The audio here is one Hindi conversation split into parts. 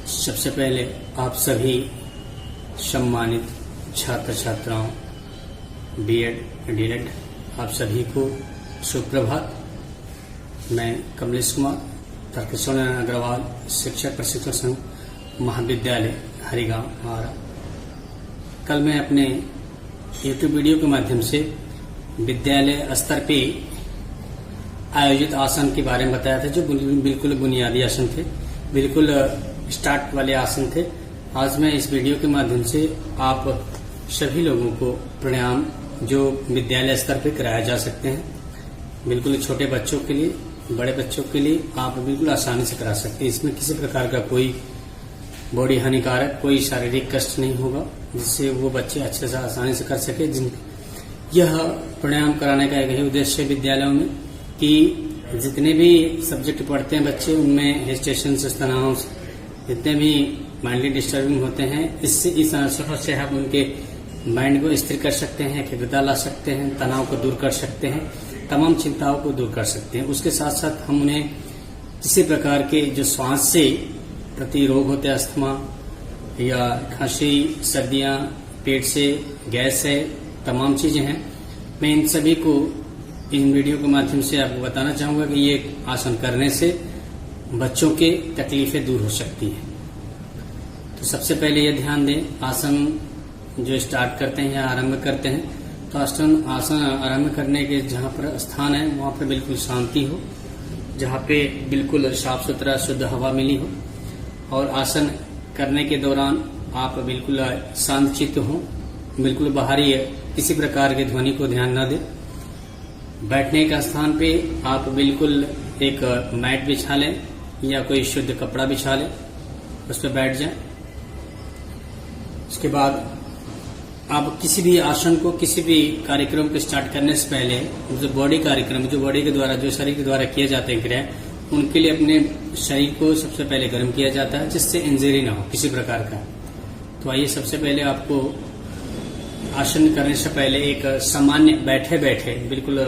सबसे पहले आप सभी सम्मानित छात्र छात्राओं, बीएड, डीएड, आप सभी को सुप्रभात। मैं कमलेश कुमार, तर्कशोर अग्रवाल, शिक्षक प्रशिक्षण संघ, महाविद्यालय हरिगांव हमारा। कल मैं अपने YouTube वीडियो के माध्यम से विद्यालय स्तर पे आयोजित आसन के बारे में बताया था, जो बिल्कुल बुनियादी आसन थे, बिल्कुल स्टार्ट वाले आसन थे। आज मैं इस वीडियो के माध्यम से आप सभी लोगों को प्राणायाम जो विद्यालय स्तर पे कराया जा सकते हैं, बिल्कुल छोटे बच्चों के लिए, बड़े बच्चों के लिए आप बिल्कुल आसानी से करा सकते हैं। इसमें किसी प्रकार का कोई बॉडी हानिकारक, कोई शारीरिक कष्ट नहीं होगा, जिससे वो बच्चे अच्छे से आसानी से कर सके। यह प्राणायाम कराने का एक ही उद्देश्य है विद्यालयों में कि जितने भी सब्जेक्ट पढ़ते हैं बच्चे, उनमें हेजिटेशन, तनाव, जितने भी माइंडली डिस्टर्बिंग होते हैं, इससे इस आसनों से हम उनके माइंड को स्थिर कर सकते हैं, एकाग्रता ला सकते हैं, तनाव को दूर कर सकते हैं, तमाम चिंताओं को दूर कर सकते हैं। उसके साथ साथ हम उन्हें किसी प्रकार के जो श्वास से प्रति रोग होते हैं, अस्थमा या खांसी, सर्दियां, पेट से गैस है, तमाम चीजें हैं, मैं इन सभी को इन वीडियो के माध्यम से आपको बताना चाहूंगा कि ये आसन करने से बच्चों के तकलीफें दूर हो सकती हैं। तो सबसे पहले ये ध्यान दें, आसन जो स्टार्ट करते हैं या आरंभ करते हैं, तो आसन आरंभ करने के जहाँ पर स्थान है वहाँ पर बिल्कुल शांति हो, जहाँ पे बिल्कुल साफ सुथरा शुद्ध हवा मिली हो, और आसन करने के दौरान आप बिल्कुल शांतचित्त हो, बिल्कुल बाहरी किसी प्रकार की ध्वनि को ध्यान न दें। बैठने का स्थान पे आप बिल्कुल एक मैट बिछा लें या कोई शुद्ध कपड़ा बिछा लें, उस पर बैठ जाएं। उसके बाद आप किसी भी आसन को, किसी भी कार्यक्रम को स्टार्ट करने से पहले जो बॉडी कार्यक्रम, जो बॉडी के द्वारा, जो शरीर के द्वारा किए जाते हैं क्रिया, उनके लिए अपने शरीर को सबसे पहले गर्म किया जाता है, जिससे इंजरी ना हो किसी प्रकार का। तो आइए सबसे पहले आपको आसन करने से पहले एक सामान्य बैठे बैठे बिल्कुल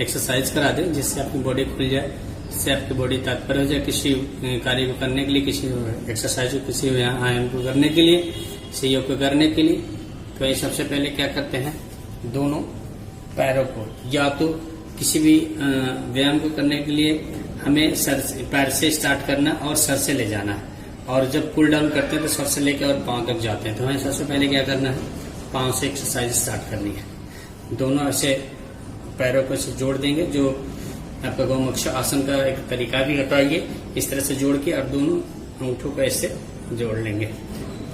एक्सरसाइज करा दें, जिससे आपकी बॉडी खुल जाए, जिससे आपकी बॉडी तत्पर हो जाए किसी कार्य को करने के लिए, किसी एक्सरसाइज को, किसी व्यायाम को करने के लिए, किसी योग को करने के लिए। तो ये सबसे पहले क्या करते हैं, दोनों पैरों को, या तो किसी भी व्यायाम को करने के लिए हमें पैर से स्टार्ट करना और सर से ले जाना है, और जब कूल डाउन करते हैं तो सर से लेकर और पांव तक जाते हैं। तो हमें सबसे पहले क्या करना है, पांव से एक्सरसाइज स्टार्ट करनी है। दोनों ऐसे पैरों को ऐसे जोड़ देंगे, जो आपका गौमुख आसन का एक तरीका भी होता है, ये इस तरह से जोड़ के और दोनों अंगूठों को ऐसे जोड़ लेंगे,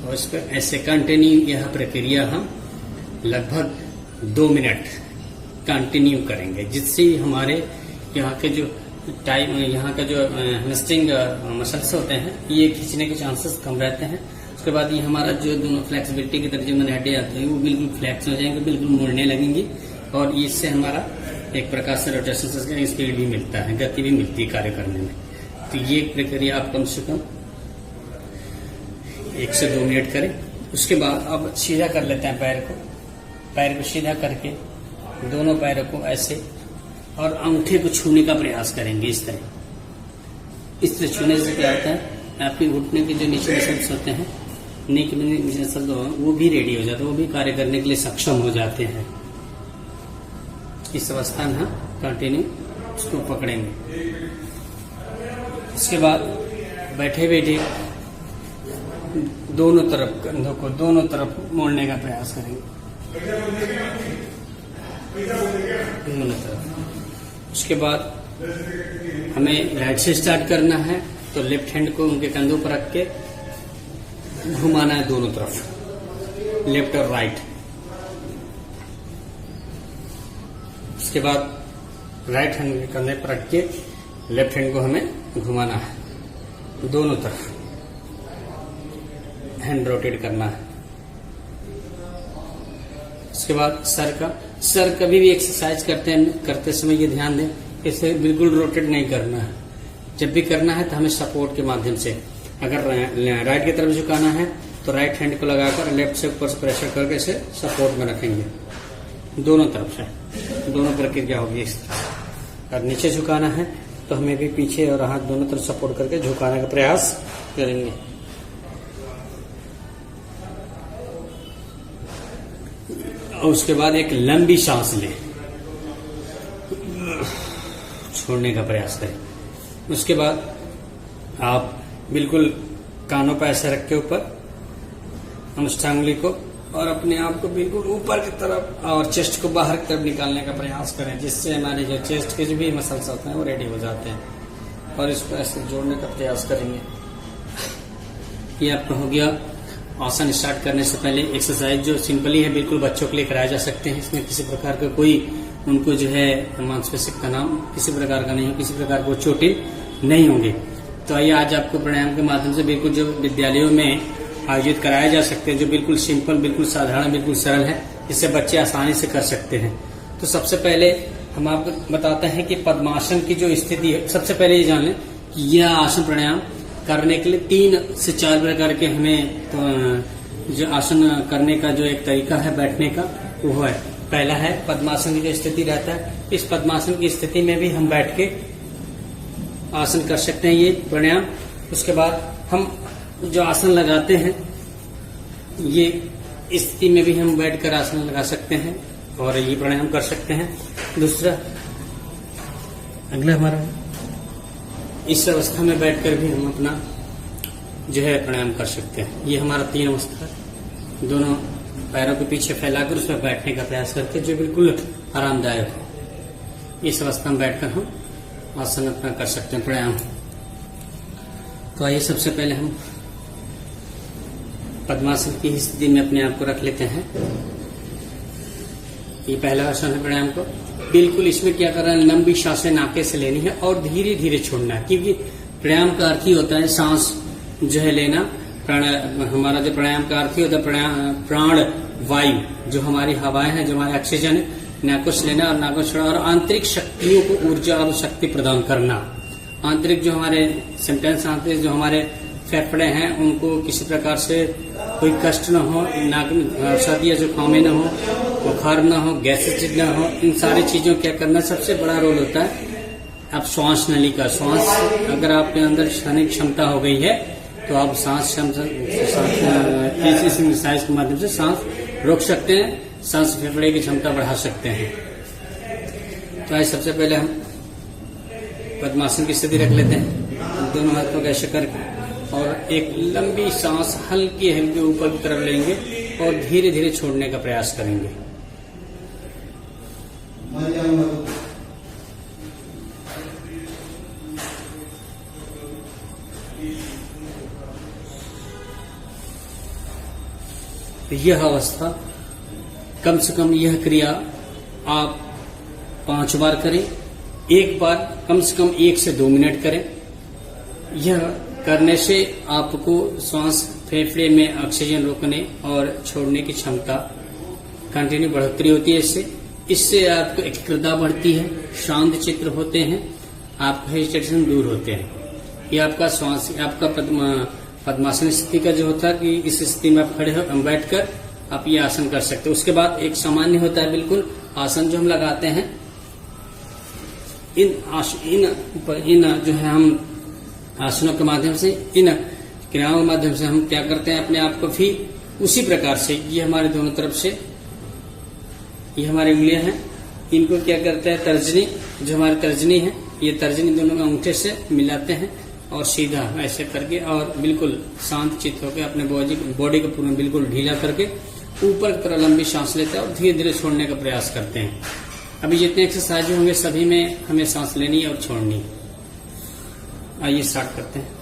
और इस पर ऐसे कंटिन्यू यह प्रक्रिया हम लगभग 2 मिनट कंटिन्यू करेंगे, जिससे हमारे यहाँ के जो टाइम, यहाँ का जो हेमस्ट्रिंग मसल्स होते हैं, ये खींचने के चांसेस कम रहते हैं। उसके बाद ये हमारा जो दोनों फ्लेक्सिबिलिटी की तरफ जो मैंने हड्डियां आती है वो बिल्कुल फ्लेक्स हो जाएंगे, बिल्कुल मुड़ने लगेंगी, और इससे हमारा एक प्रकार से रोटेशन का स्पीड भी मिलता है, गति भी मिलती है कार्य करने में। तो ये प्रक्रिया आप कम से कम 1 से 2 मिनट करें। उसके बाद अब सीधा कर लेते हैं पैर को सीधा करके दोनों पैरों को ऐसे, और अंगूठे को छूने का प्रयास करेंगे इस तरह छूने से क्या होता है, आपके घुटने के जो नीचे मसल्स होते हैं, नीचे मसल वो भी रेडी हो जाते हैं, वो भी कार्य करने के लिए सक्षम हो जाते हैं। इस अवस्था में हम कंटिन्यू उसको पकड़ेंगे। इसके बाद बैठे बैठे दोनों तरफ कंधों को दोनों तरफ मोड़ने का प्रयास करेंगे, दोनों तरफ। उसके बाद हमें राइट से स्टार्ट करना है, तो लेफ्ट हैंड को उनके कंधों पर रख के घुमाना है दोनों तरफ, लेफ्ट और राइट। उसके बाद राइट हैंड के कंधे पर रख के लेफ्ट हैंड को हमें घुमाना है दोनों तरफ, हैंड रोटेट करना है। उसके बाद सर कभी भी एक्सरसाइज करते समय ये ध्यान दें, इसे बिल्कुल रोटेट नहीं करना है। जब भी करना है तो हमें सपोर्ट के माध्यम से, अगर राइट की तरफ झुकाना है तो राइट हैंड को लगाकर लेफ्ट से ऊपर से प्रेशर करके इसे सपोर्ट में रखेंगे, दोनों तरफ से, दोनों प्रक्रिया होगी इस तरह। और नीचे झुकाना है तो हमें भी पीछे और हाथ दोनों तरफ सपोर्ट करके झुकाने का प्रयास करेंगे। और उसके बाद एक लंबी सांस लें, छोड़ने का प्रयास करें। उसके बाद आप बिल्कुल कानों पर ऐसे रख के ऊपर अनुष्ठांगुली को और अपने आप को बिल्कुल ऊपर की तरफ और चेस्ट को बाहर की तरफ निकालने का प्रयास करें, जिससे हमारे जो चेस्ट के जो भी मसल्स होते हैं वो रेडी हो जाते हैं, और इसको ऐसे जोड़ने का प्रयास करेंगे। ये आपका हो गया। आसन स्टार्ट करने से पहले एक्सरसाइज जो सिंपली है बिल्कुल बच्चों के लिए कराए जा सकते हैं। इसमें किसी प्रकार का कोई उनको जो है मांसपेशियों का नाम किसी प्रकार का नहीं हो, किसी प्रकार को चोटिल नहीं होंगे। तो आइए आज आपको प्राणायाम के माध्यम से बिल्कुल जो विद्यालयों में आयोजित कराया जा सकते हैं, जो बिल्कुल सिंपल, बिल्कुल साधारण, बिल्कुल सरल है, जिससे बच्चे आसानी से कर सकते हैं। तो सबसे पहले हम आपको बताते हैं कि पद्मासन की जो स्थिति है, सबसे पहले ये जान लें कि यह आसन प्राणायाम करने के लिए 3 से 4 प्रकार के हमें तो जो आसन करने का जो एक तरीका है बैठने का वो है। पहला है पद्मासन की जो स्थिति रहता है, इस पद्मासन की स्थिति में भी हम बैठ के आसन कर सकते हैं, ये प्राणायाम। उसके बाद हम जो आसन लगाते हैं ये स्थिति में भी हम बैठकर आसन लगा सकते हैं और ये प्राणायाम कर सकते हैं। दूसरा अगला हमारा इस अवस्था में बैठकर भी हम अपना जो है प्राणायाम कर सकते हैं। ये हमारा 3 अवस्था है। दोनों पैरों के पीछे फैलाकर उसमें बैठने का प्रयास करके जो बिल्कुल आरामदायक हो, इस अवस्था में बैठकर हम आसन अपना कर सकते हैं प्राणायाम। तो आइए सबसे पहले हम पद्मासन की स्थिति में अपने आप को रख लेते हैं। ये पहला आसन है प्राणायाम को। बिल्कुल इसमें क्या करना है, लंबी सांसें नाके से लेनी है और धीरे धीरे छोड़ना है, क्योंकि प्राणायाम का अर्थ ही होता है सांस जो है लेना। हमारा जो प्राणायाम का अर्थ ही होता है प्राण वायु, जो हमारी हवाएं हैं, जो हमारे ऑक्सीजन है, नाकों से लेना और नाकों से छोड़ना, और आंतरिक शक्तियों को ऊर्जा और शक्ति प्रदान करना। आंतरिक जो हमारे सिम्टम्स आते हैं, जो हमारे फेफड़े हैं, उनको किसी प्रकार से कोई कष्ट न हो, नाक में सर्दी या जुकाम न हो, बुखार न हो, गैसेसिटी न हो, इन सारी चीजों क्या करना सबसे बड़ा रोल होता है। अब श्वास नली का, श्वास अगर आपके अंदर क्षणिक क्षमता हो गई है तो आप सांस एक्सरसाइज के माध्यम से सांस रोक सकते हैं, सांस फेफड़े की क्षमता बढ़ा सकते हैं। तो आज सबसे पहले हम पद्मासन की स्थिति रख लेते हैं, दोनों हाथों को ऐसे करके, और एक लंबी सांस हल्की हल्की ऊपर की तरफ लेंगे और धीरे धीरे छोड़ने का प्रयास करेंगे। यह अवस्था कम से कम यह क्रिया आप 5 बार करें। एक बार कम से कम 1 से 2 मिनट करें। यह करने से आपको श्वास फेफड़े में ऑक्सीजन रोकने और छोड़ने की क्षमता कंटिन्यू बढ़ोतरी होती है। इससे आपको एकाग्रता बढ़ती है, शांत चित्र होते हैं, आपका हेजिटेशन दूर होते हैं। ये आपका श्वास, आपका पद्मासन स्थिति का जो होता है कि इस स्थिति में आप खड़े हो, बैठकर आप ये आसन कर सकते हो। उसके बाद एक सामान्य होता है बिल्कुल आसन जो हम लगाते हैं, इन जो है हम आसनों के माध्यम से, इन क्रियाओं के माध्यम से हम क्या करते हैं, अपने आप को भी उसी प्रकार से, ये हमारे दोनों तरफ से, ये हमारी उंगलियां हैं, इनको क्या करते हैं, तर्जनी, जो हमारी तर्जनी है, ये तर्जनी दोनों अंगूठे से मिलाते हैं और सीधा ऐसे करके और बिल्कुल शांत चित्त होकर अपने बॉडी को पूरा बिल्कुल ढीला करके ऊपर की तरफ लंबी सांस लेते हैं और धीरे धीरे छोड़ने का प्रयास करते हैं। अभी जितने एक्सरसाइज होंगे सभी में हमें सांस लेनी और छोड़नी। आइए स्टार्ट करते हैं।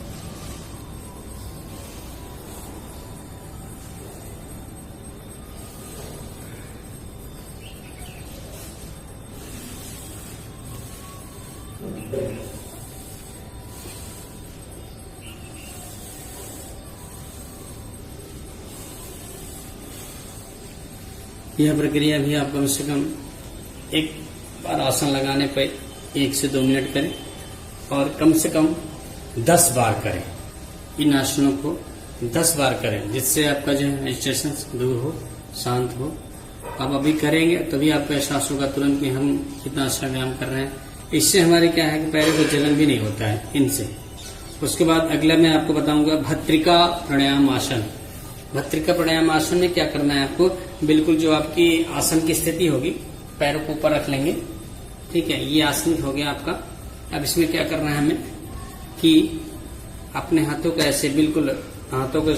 यह प्रक्रिया भी आप कम से कम एक बार आसन लगाने पर 1 से 2 मिनट करें और कम से कम 10 बार करें। इन आसनों को 10 बार करें, जिससे आपका जो है एजिटेशन दूर हो, शांत हो। आप अभी करेंगे तभी आपको एहसास होगा तुरंत कि हम कितना अच्छा व्यायाम कर रहे हैं। इससे हमारे क्या है कि पैरों को जलन भी नहीं होता है इनसे। उसके बाद अगला मैं आपको बताऊंगा भस्त्रिका प्राणायाम आसन। भस्त्रिका प्राणायाम आसन में क्या करना है आपको, बिल्कुल जो आपकी आसन की स्थिति होगी, पैरों को ऊपर रख लेंगे। ठीक है, ये आसन हो गया आपका। अब इसमें क्या करना है हमें कि अपने हाथों को ऐसे बिल्कुल, हाथों को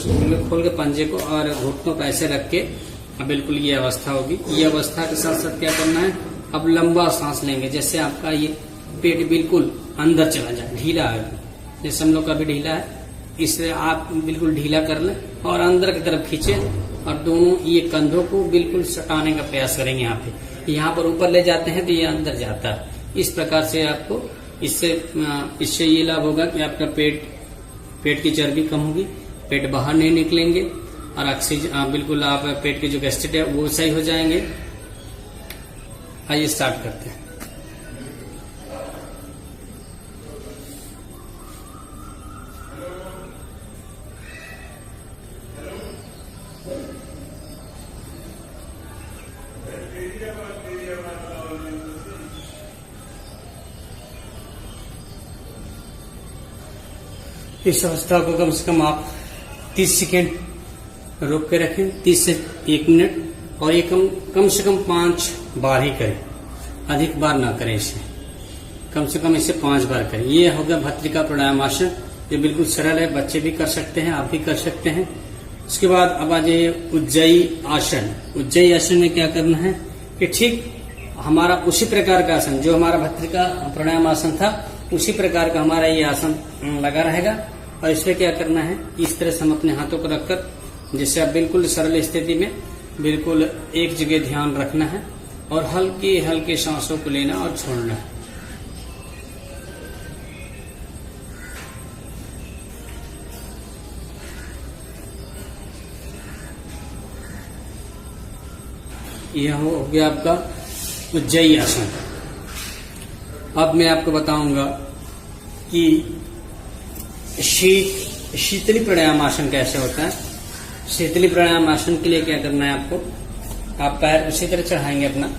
खोल के पंजे को और घुटनों को ऐसे रख के बिल्कुल ये अवस्था होगी। ये अवस्था के साथ साथ क्या करना है, अब लंबा सांस लेंगे, जैसे आपका ये पेट बिल्कुल अंदर चला जाए, ढीला है, जैसे हम लोग का भी ढीला है, इसलिए आप बिल्कुल ढीला कर लें और अंदर की तरफ खींचे और दोनों ये कंधों को बिल्कुल सटाने का प्रयास करेंगे। यहाँ पर ऊपर ले जाते हैं तो ये अंदर जाता है। इस प्रकार से आपको इससे ये लाभ होगा कि आपका पेट की चर्बी कम होगी, पेट बाहर नहीं निकलेंगे और ऑक्सीजन बिल्कुल आप पेट के जो गैस्ट्रिक है वो सही हो जाएंगे। आइए स्टार्ट करते हैं। इस अवस्था को कम से कम आप 30 सेकेंड रोक के रखें, 30 से 1 मिनट, और ये कम से कम 5 बार ही करें, अधिक बार ना करें इसे, कम से कम इसे 5 बार करें। ये होगा भस्त्रिका प्राणायाम आसन, ये बिल्कुल सरल है, बच्चे भी कर सकते हैं, आप भी कर सकते हैं। उसके बाद अब आ जाइए उज्जयी आसन। उज्जयी आसन में क्या करना है कि ठीक हमारा उसी प्रकार का आसन, जो हमारा भस्त्रिका प्राणायाम आसन था, उसी प्रकार का हमारा ये आसन लगा रहेगा। और इसमें क्या करना है, इस तरह से हम अपने हाथों को रखकर, जिससे आप बिल्कुल सरल स्थिति में बिल्कुल एक जगह ध्यान रखना है और हल्की हल्की सांसों को लेना और छोड़ना है। यह हो गया आपका उज्जयी आसन। अब मैं आपको बताऊंगा कि शीतली प्राणायाम आसन कैसे होता है। शीतली प्राणायाम आसन के लिए क्या करना है आपको, आप पैर उसी तरह चढ़ाएंगे, अपना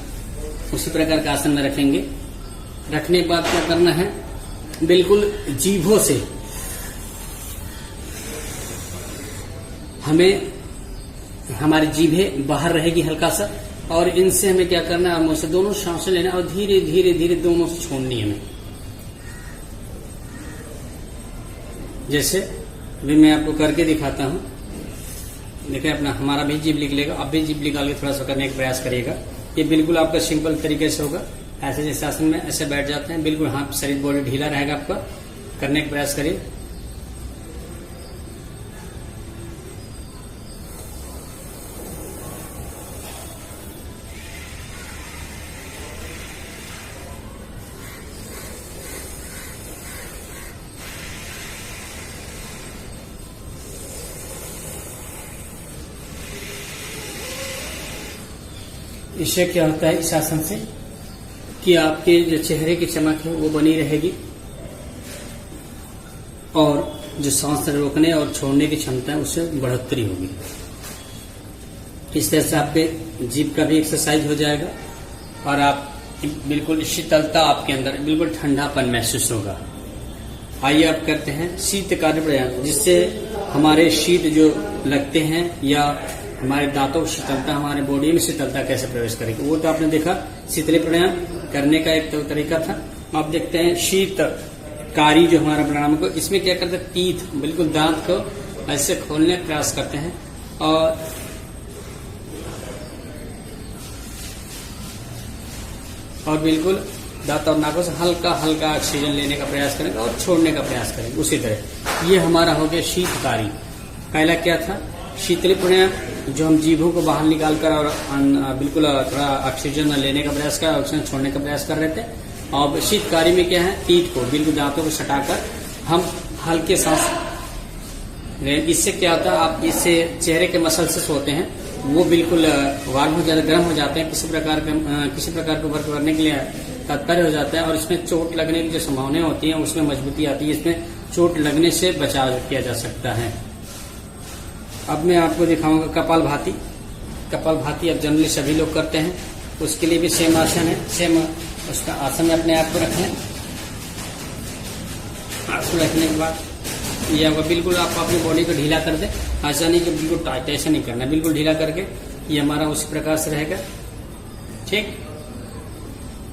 उसी प्रकार का आसन में रखेंगे। रखने के बाद क्या करना है, बिल्कुल जीभों से हमें, हमारी जीभें बाहर रहेगी हल्का सा, और इनसे हमें क्या करना है, मुंह से दोनों सांसें लेना और धीरे धीरे धीरे दोनों से छोड़नी है हमें। जैसे अभी मैं आपको करके दिखाता हूं, देखिए अपना हमारा भी जीभ निकलेगा, आप भी जीभ निकाल के थोड़ा सा करने का प्रयास करिएगा। ये बिल्कुल आपका सिंपल तरीके से होगा। ऐसे जैसे आसन में ऐसे बैठ जाते हैं, बिल्कुल हाँ शरीर बॉडी ढीला रहेगा आपका, करने का प्रयास करिए। इससे क्या होता है, इस आसन से कि आपके जो चेहरे की चमक है वो बनी रहेगी और जो सांस रोकने और छोड़ने की क्षमता है उससे बढ़ोतरी होगी। इस तरह से आपके जीभ का भी एक्सरसाइज हो जाएगा और आप बिल्कुल शीतलता, आपके अंदर बिल्कुल ठंडापन महसूस होगा। आइए अब करते हैं शीतकारी प्राणायाम, जिससे हमारे शीत जो लगते हैं या हमारे दांतों की शीतलता, हमारे बॉडी में शीतलता कैसे प्रवेश करेगी, वो तो आपने देखा। शीतली प्राणायाम करने का एक तो तरीका था। आप देखते हैं शीतकारी जो हमारा प्राणायाम को, इसमें क्या करते हैं, तीत बिल्कुल दांत को ऐसे खोलने का प्रयास करते हैं और बिल्कुल दांत और नाकों से हल्का हल्का ऑक्सीजन लेने का प्रयास करेंगे और छोड़ने का प्रयास करेंगे उसी तरह। ये हमारा हो गया शीतकारी। पहला क्या था, शीतली प्राणायाम, जो हम जीभों को बाहर निकालकर और बिल्कुल थोड़ा ऑक्सीजन लेने का प्रयास कर, ऑक्सीजन छोड़ने का प्रयास कर रहे थे। और शीतकारी में क्या है, तीत को बिल्कुल दांतों को सटाकर हम हल्के सांस, इससे क्या होता है, आप इससे चेहरे के मसल्स होते हैं वो बिल्कुल वार्म हो जाते, गर्म हो जाते हैं, किसी प्रकार को वर्क करने के लिए तत्पर हो जाता है और इसमें चोट लगने की जो संभावनाएं होती हैं उसमें मजबूती आती है, इसमें चोट लगने से बचाव किया जा सकता है। अब मैं आपको दिखाऊंगा कपालभाति। कपालभाति अब जनरली सभी लोग करते हैं, उसके लिए भी सेम आसन है, सेम उसका आसन में अपने आप को रख लें। आसन रखने के बाद ये बिल्कुल आप अपनी बॉडी को ढीला कर दें, ऐसा नहीं कि बिल्कुल टाइट, ऐसा नहीं करना, बिल्कुल ढीला करके ये हमारा उसी प्रकार से रहेगा। ठीक,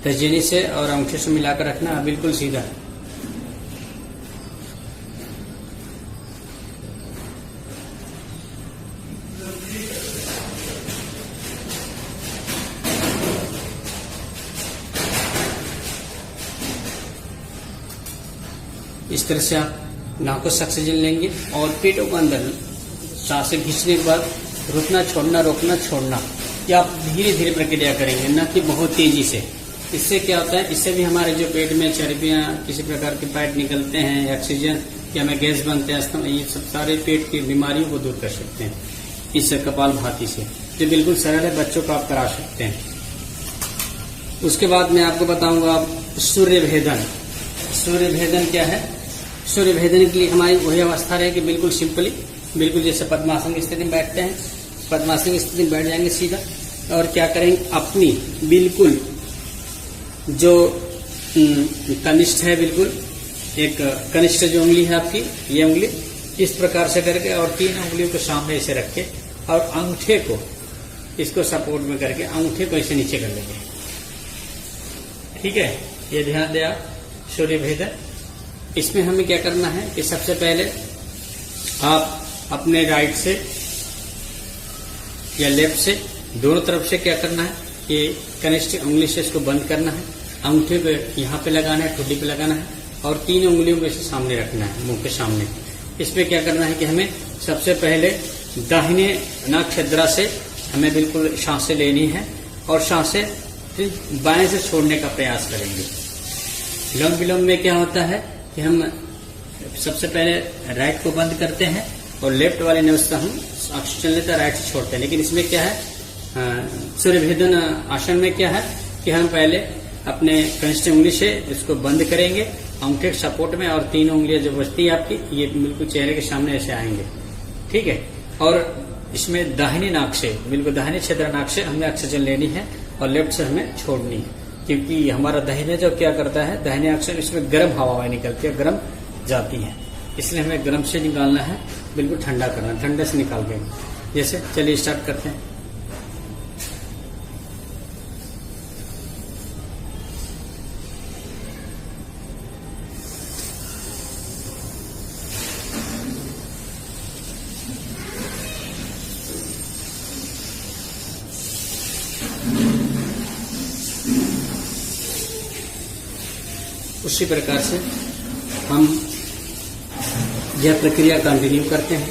तर्जनी से और अंगूठे से मिलाकर रखना बिल्कुल सीधा। इस तरह से आप नाकों से ऑक्सीजन लेंगे और पेटों के अंदर सांसें खींचने के बाद रुकना छोड़ना, रोकना छोड़ना, या आप धीरे धीरे प्रक्रिया करेंगे, न कि बहुत तेजी से। इससे क्या होता है, इससे भी हमारे जो पेट में चर्बियां, किसी प्रकार के फैट निकलते हैं, ऑक्सीजन या में गैस बनते हैं, अस्थमा, ये सब सारे पेट की बीमारियों को दूर कर सकते हैं इस कपालभाति से, जो बिल्कुल सरल है, बच्चों को आप करा सकते हैं। उसके बाद मैं आपको बताऊंगा सूर्य भेदन। सूर्य भेदन क्या है? सूर्य भेदन के लिए हमारी वही अवस्था रहे कि बिल्कुल सिंपली, बिल्कुल जैसे पद्मासन की स्थिति में बैठते हैं, पद्मासन की स्थिति में बैठ जाएंगे सीधा, और क्या करेंगे, अपनी बिल्कुल जो कनिष्ठ है, बिल्कुल एक कनिष्ठ जो उंगली है आपकी, ये उंगली इस प्रकार से करके और 3 उंगलियों को सामने ऐसे रख के और अंगूठे को इसको सपोर्ट में करके अंगूठे को ऐसे नीचे कर लेंगे। ठीक है, ये ध्यान दे आप। सूर्य भेदन, इसमें हमें क्या करना है कि सबसे पहले आप अपने राइट से या लेफ्ट से दोनों तरफ से क्या करना है, ये कनिष्ठ उंगली से इसको बंद करना है, अंगूठे को यहाँ पे लगाना है, ठुड्डी पे लगाना है और 3 उंगलियों को इसे सामने रखना है, मुंह के सामने। इसमें क्या करना है कि हमें सबसे पहले दाहिने नाक छिद्रा से हमें बिल्कुल सांसें लेनी है और सांसें बाएं से छोड़ने का प्रयास करेंगे। अनुलोम विलोम में क्या होता है कि हम सबसे पहले राइट को बंद करते हैं और लेफ्ट वाले नस से हम ऑक्सीजन लेते हैं, राइट से छोड़ते हैं। लेकिन इसमें क्या है, सूर्य भेदन आसन में क्या है कि हम पहले अपने कनिष्ठ उंगली से इसको बंद करेंगे अंगूठे के सपोर्ट में, और 3 उंगलियां जो बचती है आपकी, ये बिल्कुल चेहरे के सामने ऐसे आएंगे। ठीक है, और इसमें दाहिने नाक से, बिल्कुल दाहिने छिद्र नाक से हमें ऑक्सीजन लेनी है और लेफ्ट से हमें छोड़नी है, क्योंकि हमारा दाहिने जो क्या करता है, दाहिने ऑक्सीजन इसमें गर्म हवा निकलती है, गर्म जाती है, इसलिए हमें गर्म से निकालना है, बिल्कुल ठंडा करना है, ठंडे से निकाल देंगे। जैसे चलिए स्टार्ट करते हैं। उसी प्रकार से हम यह प्रक्रिया कंटिन्यू करते हैं।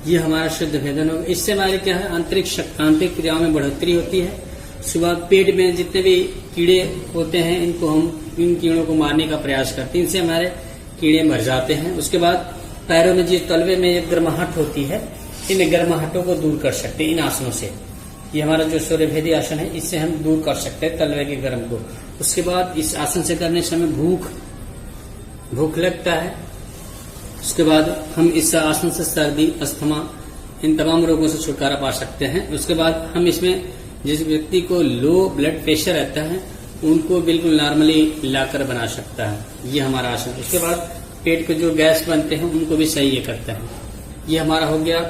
ये हमारा शुद्ध भेदन होगा। इससे हमारे क्या है, आंतरिक क्रियाओं में बढ़ोतरी होती है। सुबह पेट में जितने भी कीड़े होते हैं, इनको हम इन कीड़ों को मारने का प्रयास करते हैं, इनसे हमारे कीड़े मर जाते हैं। उसके बाद पैरों में जिस तलवे में एक गर्माहट होती है, इन गर्माहटों को दूर कर सकते हैं इन आसनों से। ये हमारा जो सूर्यभेदी आसन है, इससे हम दूर कर सकते हैं तलवे के गर्म को। उसके बाद इस आसन से करने से हमें भूख लगता है। उसके बाद हम इस आसन से सर्दी, अस्थमा, इन तमाम रोगों से छुटकारा पा सकते हैं। उसके बाद हम इसमें जिस व्यक्ति को लो ब्लड प्रेशर रहता है, उनको बिल्कुल नॉर्मली लाकर बना सकता है, ये हमारा आसन। उसके बाद पेट के जो गैस बनते हैं, उनको भी सही ये करता है। ये हमारा हो गया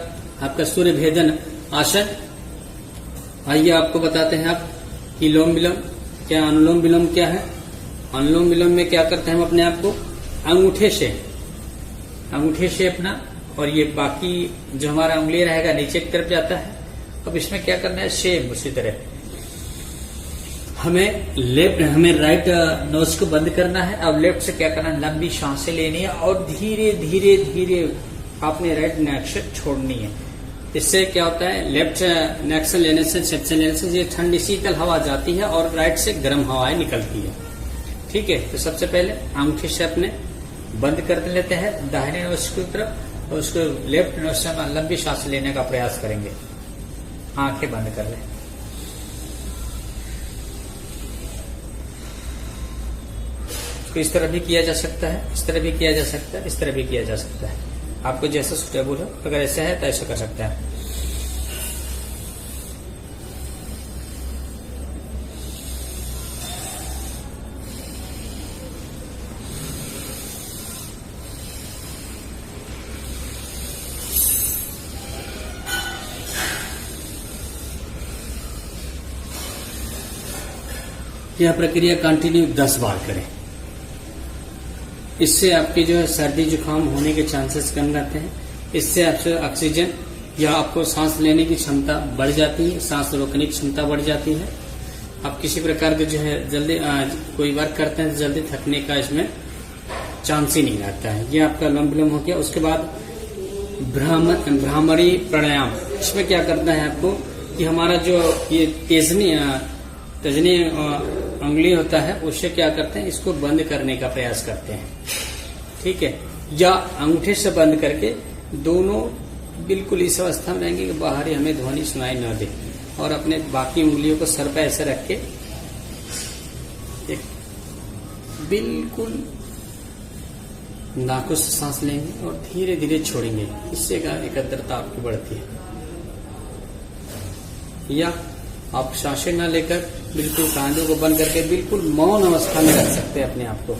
आपका सूर्य भेदन आसन। आइए आपको बताते हैं आप कि लोम विलोम क्या, अनुलोम विलोम क्या है। अनुलोम विलोम में क्या करते हैं, हम अपने आप को अंगूठे से अपना, और ये बाकी जो हमारा उंगली रहेगा नीचे की तरफ जाता है। अब इसमें क्या करना है, सेम उसी तरह हमें राइट नोज को बंद करना है। अब लेफ्ट से क्या करना है, लंबी सांसें लेनी है और धीरे धीरे धीरे आपने राइट नेक से छोड़नी है। इससे क्या होता है, लेफ्ट नेक से लेने से, सेक्शन लेने से ये ठंडी शीतल हवा जाती है और राइट से गर्म हवाएं निकलती है। ठीक है, तो सबसे पहले अंगूठे से अपने बंद कर लेते हैं दाहिने नोज की तरफ, और उसको लेफ्ट नोज से हम लंबी सांस लेने का प्रयास करेंगे। आंखें बंद कर लें। इसको इस तरह भी किया जा सकता है, इस तरह भी किया जा सकता है, इस तरह भी किया जा सकता है, आपको जैसा सुटेबल हो। अगर ऐसा है तो ऐसा कर सकते हैं। यह प्रक्रिया कंटिन्यू 10 बार करें। इससे आपके जो है सर्दी जुकाम होने के चांसेस कम रहते हैं। इससे आपसे ऑक्सीजन या आपको सांस लेने की क्षमता बढ़ जाती है, सांस रोकने की क्षमता बढ़ जाती है। आप किसी प्रकार के जो है जल्दी कोई वर्क करते हैं तो जल्दी थकने का इसमें चांस ही नहीं रहता है। ये आपका अनुलोम विलोम हो गया। उसके बाद भ्रामरी प्राणायाम, इसमें क्या करना है आपको कि हमारा जो ये तजनी उंगली होता है उससे क्या करते हैं, इसको बंद करने का प्रयास करते हैं, ठीक है, या अंगूठे से बंद करके दोनों बिल्कुल इस अवस्था में रहेंगे कि बाहर ही हमें ध्वनि सुनाई न दे, और अपने बाकी उंगलियों को सर पे ऐसे रख के एक बिल्कुल नाकों से सांस लेंगे और धीरे धीरे छोड़ेंगे। इससे एकाग्रता आपकी बढ़ती है। या आप सांसें न लेकर बिल्कुल कानों को बंद करके बिल्कुल मौन अवस्था में रख सकते हैं अपने आप को।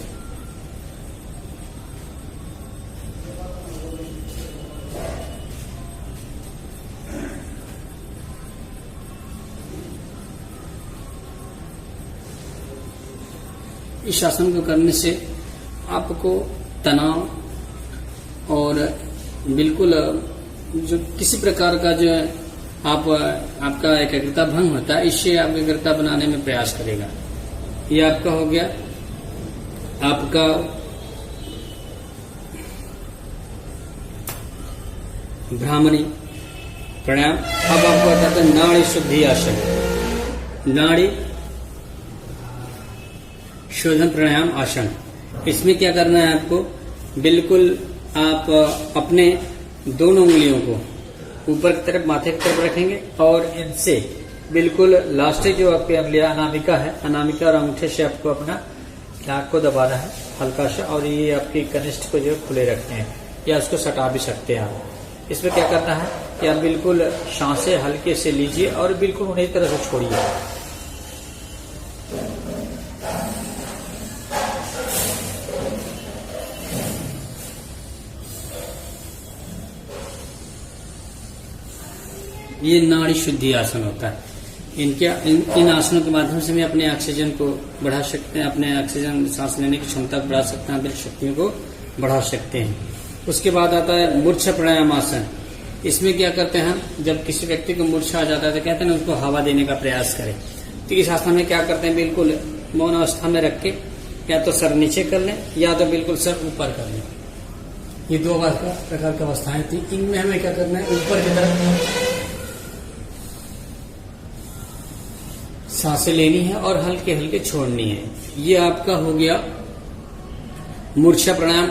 इस आसन को करने से आपको तनाव और बिल्कुल जो किसी प्रकार का जो आपका एकाग्रता भंग होता है, इससे आप एकाग्रता बनाने में प्रयास करेगा। ये आपका हो गया आपका भ्रामरी प्राणायाम। अब आपको बताते हैं नाड़ी शुद्धि आसन, नाड़ी शोधन प्राणायाम आसन। इसमें क्या करना है आपको, बिल्कुल आप अपने दोनों उंगलियों को ऊपर की तरफ माथे की तरफ रखेंगे और इनसे बिल्कुल लास्ट जो आपकी अंगुलियां अनामिका है, अनामिका और अंगूठे से आपको अपना नाक को दबाना है हल्का सा, और ये आपकी कनिष्ठ को जो खुले रखते हैं या उसको सटा भी सकते हैं आप। इसमें क्या करना है कि आप बिल्कुल सांसें हल्के से लीजिए और बिल्कुल उन्हीं तरह से छोड़िए। ये नाड़ी शुद्धि आसन होता है। इन आसनों के माध्यम से हम अपने ऑक्सीजन को बढ़ा सकते हैं, अपने ऑक्सीजन सांस लेने की क्षमता को बढ़ा सकते हैं, अपनी शक्तियों को बढ़ा सकते हैं। उसके बाद आता है मूर्छा प्राणायाम आसन। इसमें क्या करते हैं, जब किसी व्यक्ति को मूर्छा आ जाता है तो कहते हैं उसको हवा देने का प्रयास करें। तो इस आसन में क्या करते हैं, बिल्कुल मौन अवस्था में रख के या तो सर नीचे कर लें या तो बिल्कुल सर ऊपर कर लें। ये दो प्रकार की अवस्थाएं थी। इनमें हमें क्या करना है, ऊपर की तरफ सांसें लेनी है और हल्के हल्के छोड़नी है। ये आपका हो गया मूर्छा प्राणायाम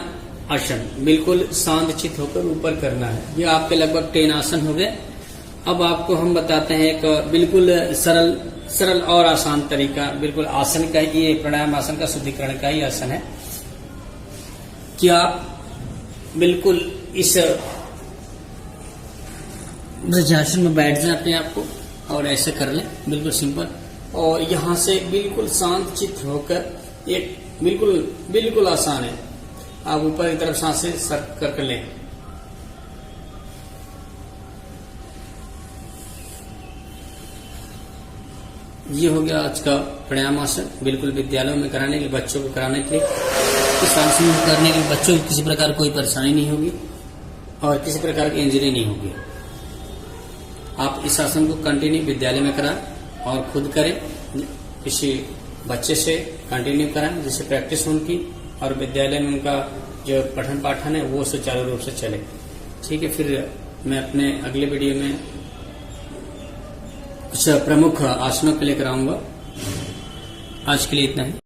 आसन। बिल्कुल शांत चित होकर ऊपर करना है। ये आपके लगभग 10 आसन हो गए। अब आपको हम बताते हैं एक बिल्कुल सरल और आसान तरीका, बिल्कुल आसन का, ये प्राणायाम आसन का शुद्धिकरण का ही आसन है। क्या बिल्कुल इस वज्रासन में बैठ जाए अपने आप को और ऐसे कर लें, बिल्कुल सिंपल, और यहां से बिल्कुल शांत चित्त होकर एक बिल्कुल आसान है। आप ऊपर की तरफ सांसें सर कर लें। ये हो गया आज का प्राणायाम आसन। बिल्कुल विद्यालयों में कराने के लिए, बच्चों को कराने के लिए, इस आसन को करने के लिए बच्चों को किसी प्रकार कोई परेशानी नहीं होगी और किसी प्रकार की इंजरी नहीं होगी। आप इस आसन को कंटिन्यू विद्यालय में कराएं और खुद करें, किसी बच्चे से कंटिन्यू कराएं जिससे प्रैक्टिस हो उनकी, और विद्यालय में उनका जो पठन पाठन है वो सुचारू रूप से चले। ठीक है, फिर मैं अपने अगले वीडियो में कुछ प्रमुख आसनों के लिए कराऊंगा। आज के लिए इतना ही।